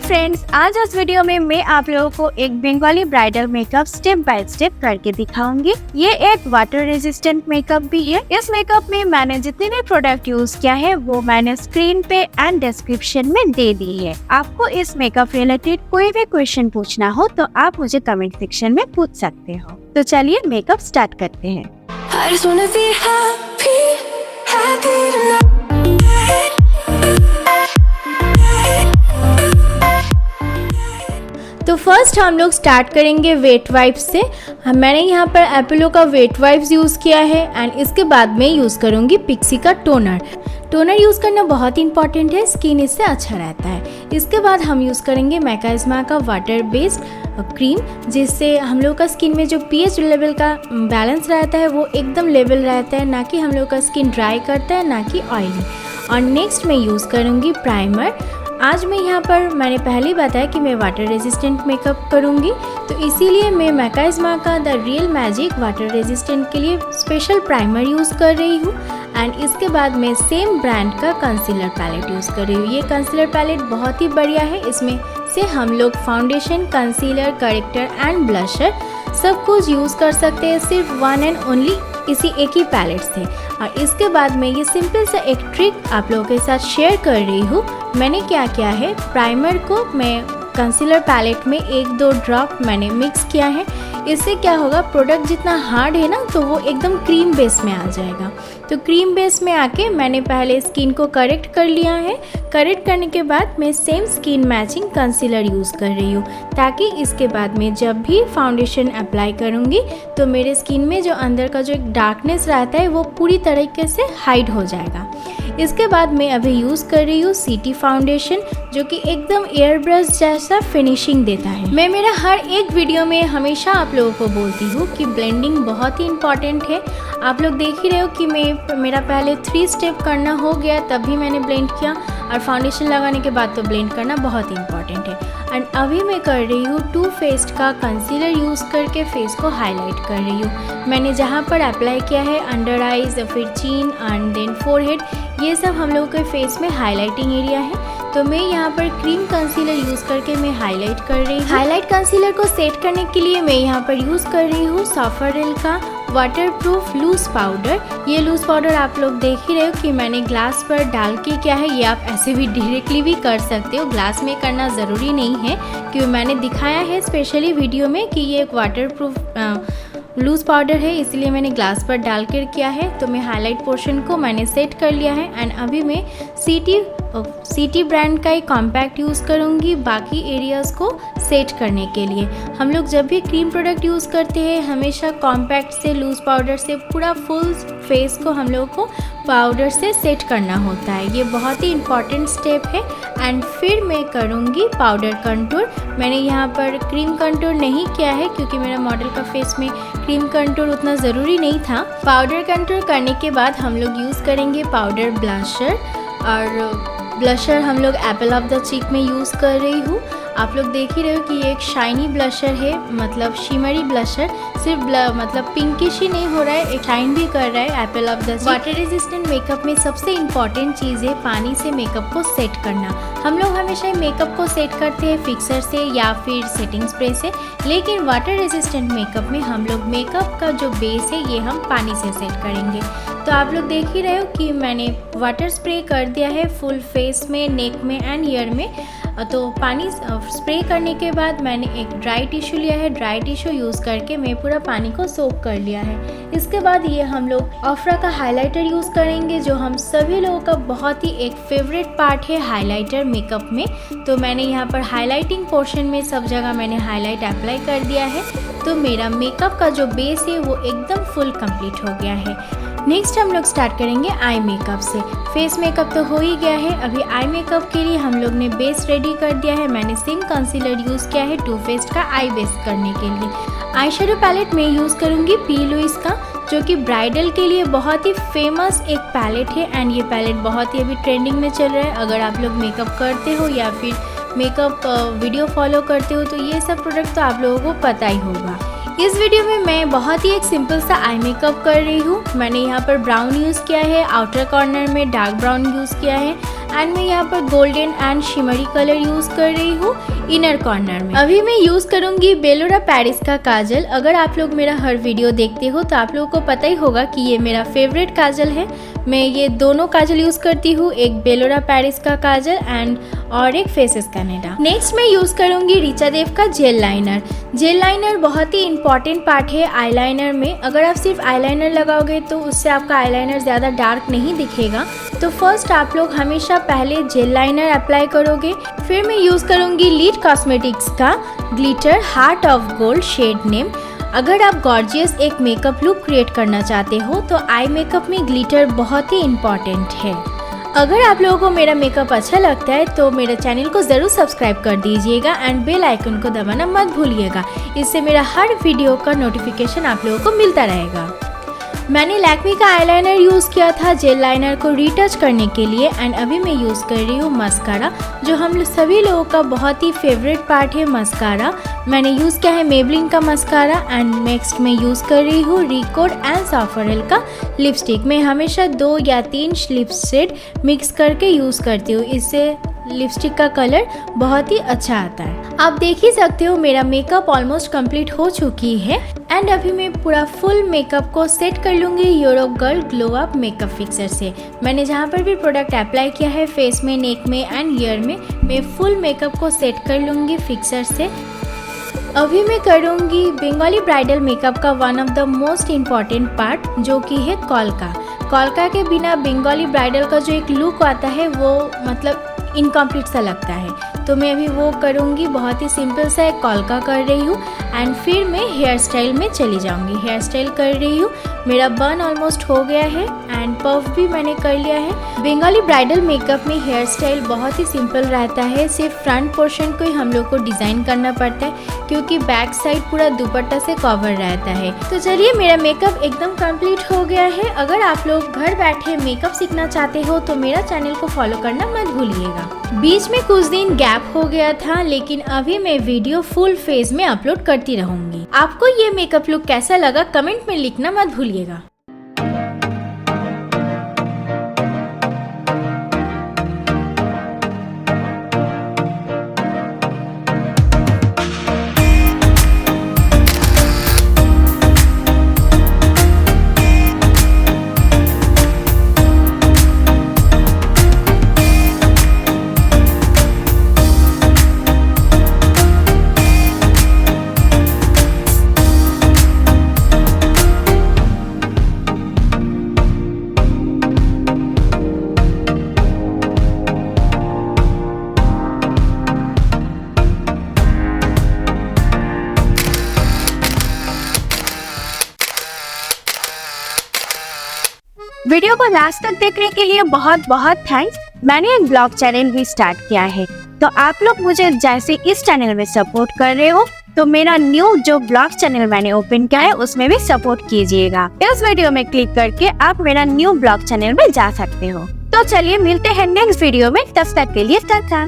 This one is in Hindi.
फ्रेंड्स, आज इस वीडियो में मैं आप लोगों को एक Bengali bridal makeup step by step करके दिखाऊंगी। ये एक वाटर रेजिस्टेंट मेकअप भी है। इस मेकअप में मैंने जितने भी प्रोडक्ट यूज किया है वो मैंने स्क्रीन पे एंड डिस्क्रिप्शन में दे दी है। आपको इस मेकअप रिलेटेड कोई भी क्वेश्चन पूछना हो तो आप मुझे कमेंट सेक्शन में पूछ सकते हो। तो चलिए मेकअप स्टार्ट करते हैं। I just wanna be happy, happy tonight. तो फर्स्ट हम लोग स्टार्ट करेंगे वेट वाइप्स से। मैंने यहाँ पर एपोलो का वेट वाइप्स यूज़ किया है एंड इसके बाद में यूज़ करूँगी पिक्सी का टोनर। टोनर यूज़ करना बहुत इंपॉर्टेंट है, स्किन इससे अच्छा रहता है। इसके बाद हम यूज़ करेंगे मैकाइज्मा का वाटर बेस्ड क्रीम, जिससे हम लोग का स्किन में जो पीएच लेवल का बैलेंस रहता है वो एकदम लेवल रहता है, ना कि हम लोग का स्किन ड्राई करता है ना कि ऑयली। और नेक्स्ट मैं यूज़ करूँगी प्राइमर। आज मैं यहाँ पर मैंने पहले ही बताया कि मैं वाटर रेजिस्टेंट मेकअप करूँगी, तो इसीलिए मैं मैकाइज्मा का the real magic water resistant के लिए स्पेशल प्राइमर यूज़ कर रही हूँ। एंड इसके बाद मैं सेम ब्रांड का कंसीलर पैलेट यूज़ कर रही हूँ। ये कंसीलर पैलेट बहुत ही बढ़िया है। इसमें से हम लोग foundation, concealer, character and blusher सब कुछ यूज़ कर सकते हैं, सिर्फ वन एंड ओनली इसी एक ही पैलेट से। और इसके बाद मैं ये सिंपल सा एक ट्रिक आप लोगों के साथ शेयर कर रही हूँ। मैंने क्या किया है, प्राइमर को मैं कंसीलर पैलेट में 1-2 ड्रॉप मैंने मिक्स किया है। इससे क्या होगा, प्रोडक्ट जितना हार्ड है ना तो वो एकदम क्रीम बेस में आ जाएगा। तो क्रीम बेस में आके मैंने पहले स्किन को करेक्ट कर लिया है। करेक्ट करने के बाद मैं same skin matching concealer use कर रही हूँ, ताकि इसके बाद में जब भी फाउंडेशन अप्लाई करूँगी तो मेरे स्किन में जो अंदर का जो एक डार्कनेस रहता है वो पूरी तरीके से हाइड हो जाएगा। इसके बाद मैं अभी यूज़ कर रही हूँ सीटी फाउंडेशन, जो कि एकदम एयर ब्रश जैसा फिनिशिंग देता है। मैं मेरा हर एक वीडियो में हमेशा आप लोगों को बोलती हूँ कि ब्लेंडिंग बहुत ही इम्पॉर्टेंट है। आप लोग देख ही रहे हो कि मेरा पहले 3 स्टेप करना हो गया, तभी मैंने ब्लेंड किया, और फाउंडेशन लगाने के बाद तो ब्लेंड करना बहुत ही इम्पॉर्टेंट है। एंड अभी मैं कर रही हूँ टू फेस्ड का कंसीलर यूज़ करके फेस को हाईलाइट कर रही हूँ। मैंने जहाँ पर अप्लाई किया है अंडर आइज, फिर चीन एंड देन फोरहेड, ये सब हम लोगों के फेस में हाईलाइटिंग एरिया है। तो मैं यहाँ पर क्रीम कंसीलर यूज़ करके मैं हाईलाइट कर रही हूँ। हाईलाइट कंसीलर को सेट करने के लिए मैं यहाँ पर यूज़ कर रही हूँ सॉफ्टरेल का वाटरप्रूफ लूज पाउडर। ये लूज पाउडर आप लोग देख ही रहे हो कि मैंने ग्लास पर डाल के क्या है, ये आप ऐसे भी डायरेक्टली भी कर सकते हो, ग्लास में करना ज़रूरी नहीं है, क्योंकि मैंने दिखाया है स्पेशली वीडियो में कि ये एक वाटरप्रूफ लूज पाउडर है, इसलिए मैंने ग्लास पर डाल कर किया है। तो मैं हाईलाइट पोर्शन को मैंने सेट कर लिया है। एंड अभी मैं सीटी ब्रांड का एक कॉम्पैक्ट यूज़ करूँगी बाकी एरियाज़ को सेट करने के लिए। हम लोग जब भी क्रीम प्रोडक्ट यूज़ करते हैं हमेशा कॉम्पैक्ट से, लूज़ पाउडर से पूरा फुल फेस को हम लोगों को पाउडर से सेट करना होता है। ये बहुत ही इंपॉर्टेंट स्टेप है। एंड फिर मैं करूँगी पाउडर कंटूर। मैंने यहाँ पर क्रीम कंटूर नहीं किया है क्योंकि मेरा मॉडल का फेस में क्रीम कंटूर उतना ज़रूरी नहीं था। पाउडर कंटूर करने के बाद हम लोग यूज़ करेंगे पाउडर ब्लशर, और ब्लशर हम लोग एप्पल ऑफ द चीक में यूज़ कर रही हूँ। आप लोग देख ही रहे हो कि ये एक शाइनी ब्लशर है, मतलब शिमरी ब्लशर, सिर्फ मतलब पिंकिश ही नहीं हो रहा है, एक शाइन भी कर रहा है Apple of the cheek. Water resistant makeup में सबसे इम्पॉर्टेंट चीज़ है पानी से मेकअप को सेट करना। हम लोग हमेशा मेकअप को सेट करते हैं फिक्सर से या फिर सेटिंग स्प्रे से, लेकिन वाटर रेजिस्टेंट मेकअप में हम लोग मेकअप का जो बेस है ये हम पानी से सेट करेंगे। तो आप लोग देख ही रहे हो कि मैंने वाटर स्प्रे कर दिया है फुल फेस में, नेक में एंड ईयर में। तो पानी स्प्रे करने के बाद मैंने एक ड्राई टिश्यू लिया है, ड्राई टिश्यू यूज़ करके मैं पूरा पानी को सोक कर लिया है। इसके बाद ये हम लोग ऑफ्रा का हाइलाइटर यूज़ करेंगे, जो हम सभी लोगों का बहुत ही एक फेवरेट पार्ट है हाइलाइटर मेकअप में। तो मैंने यहाँ पर हाइलाइटिंग पोर्शन में सब जगह मैंने हाईलाइट अप्लाई कर दिया है। तो मेरा मेकअप का जो बेस है वो एकदम फुल कंप्लीट हो गया है। नेक्स्ट हम लोग स्टार्ट करेंगे आई मेकअप से। फेस मेकअप तो हो ही गया है, अभी आई मेकअप के लिए हम लोग ने बेस रेडी कर दिया है। मैंने सेम कंसीलर यूज़ किया है टू फेस्ड का आई बेस करने के लिए। आई शेडो पैलेट में यूज़ करूँगी पी लुइस का, जो कि ब्राइडल के लिए बहुत ही फेमस एक पैलेट है। एंड ये पैलेट बहुत ही अभी ट्रेंडिंग में चल रहा है। अगर आप लोग मेकअप करते हो या फिर मेकअप वीडियो फॉलो करते हो तो ये सब प्रोडक्ट तो आप लोगों को पता ही होगा। इस वीडियो में मैं बहुत ही एक सिंपल सा आई मेकअप कर रही हूँ। मैंने यहाँ पर ब्राउन यूज़ किया है, आउटर कॉर्नर में डार्क ब्राउन यूज़ किया है एंड मैं यहाँ पर golden and shimmery colour use कर रही हूँ इनर कॉर्नर में। अभी मैं यूज करूंगी बेलोरा पेरिस का काजल। अगर आप लोग मेरा हर वीडियो देखते हो तो आप लोगों को पता ही होगा कि ये मेरा फेवरेट काजल है। मैं ये दोनों काजल यूज करती हूँ, एक बेलोरा पेरिस का काजल एंड और एक फेसेस कनाडा। नेक्स्ट मैं यूज करूंगी रीचा देव का जेल लाइनर। जेल लाइनर बहुत ही इंपॉर्टेंट पार्ट है आईलाइनर में। अगर आप सिर्फ आईलाइनर लगाओगे तो उससे आपका आईलाइनर ज़्यादा डार्क नहीं दिखेगा। तो फर्स्ट आप लोग हमेशा पहले जेल लाइनर अप्लाई करोगे, फिर मैं यूज़ करूँगी लीड कॉस्मेटिक्स का glitter heart of gold shade name. अगर आप गॉर्जियस एक मेकअप लुक क्रिएट करना चाहते हो तो आई मेकअप में ग्लिटर बहुत ही इम्पॉर्टेंट है। अगर आप लोगों को मेरा मेकअप अच्छा लगता है तो मेरे चैनल को ज़रूर सब्सक्राइब कर दीजिएगा एंड बेल आइकन को दबाना मत भूलिएगा। इससे मेरा हर वीडियो का नोटिफिकेशन आप लोगों को मिलता रहेगा। मैंने लैक्मे का आईलाइनर यूज़ किया था जेल लाइनर को रीटच करने के लिए एंड अभी मैं यूज़ कर रही हूँ मस्कारा, जो हम सभी लोगों का बहुत ही फेवरेट पार्ट है मस्कारा। मैंने यूज़ किया है मेबलिन का मस्कारा एंड नेक्स्ट मैं यूज़ कर रही हूँ रिकोड एंड सॉफरेल का लिपस्टिक। मैं हमेशा 2 या 3 लिप शेड मिक्स करके यूज़ करती हूँ, इससे लिपस्टिक का कलर बहुत ही अच्छा आता है। आप देख ही सकते हो मेरा मेकअप ऑलमोस्ट कंप्लीट हो चुकी है एंड अभी मैं पूरा फुल मेकअप को सेट कर लूँगी euro girl glow up makeup fixer से। मैंने जहाँ पर भी प्रोडक्ट अप्लाई किया है फेस में, नेक में एंड ईयर में, मैं फुल मेकअप को सेट कर लूँगी फिक्सर से। अभी मैं करूँगी बंगाली ब्राइडल मेकअप का one of the most important part, जो कि है कॉलका। कॉलका के बिना बंगाली ब्राइडल का जो एक लुक आता है वो मतलब इनकम्प्लीट सा लगता है। तो मैं अभी वो करूँगी, बहुत ही सिंपल सा एक कॉलका कर रही हूँ एंड फिर मैं हेयर स्टाइल में चली जाऊँगी। हेयर स्टाइल कर रही हूँ, मेरा बन ऑलमोस्ट हो गया है एंड पफ भी मैंने कर लिया है। बंगाली ब्राइडल मेकअप में हेयर स्टाइल बहुत ही सिंपल रहता है, सिर्फ फ्रंट पोर्शन को ही हम लोग को डिज़ाइन करना पड़ता है क्योंकि बैक साइड पूरा दुपट्टा से कवर रहता है। तो चलिए मेरा मेकअप एकदम कंप्लीट हो गया है। अगर आप लोग घर बैठे मेकअप सीखना चाहते हो तो मेरा चैनल को फॉलो करना मत भूलिएगा। बीच में कुछ दिन गैप हो गया था लेकिन अभी मैं वीडियो फुल फेज में अपलोड करती रहूंगी। आपको ये मेकअप लुक कैसा लगा कमेंट में लिखना मत भूलिएगा। वीडियो को लास्ट तक देखने के लिए बहुत बहुत थैंक्स। मैंने एक ब्लॉग चैनल भी स्टार्ट किया है, तो आप लोग मुझे जैसे इस चैनल में सपोर्ट कर रहे हो तो मेरा न्यू जो ब्लॉग चैनल मैंने ओपन किया है उसमें भी सपोर्ट कीजिएगा। इस वीडियो में क्लिक करके आप मेरा न्यू ब्लॉग चैनल में जा सकते हो। तो चलिए मिलते हैं नेक्स्ट वीडियो में, तब तक के लिए टाटा।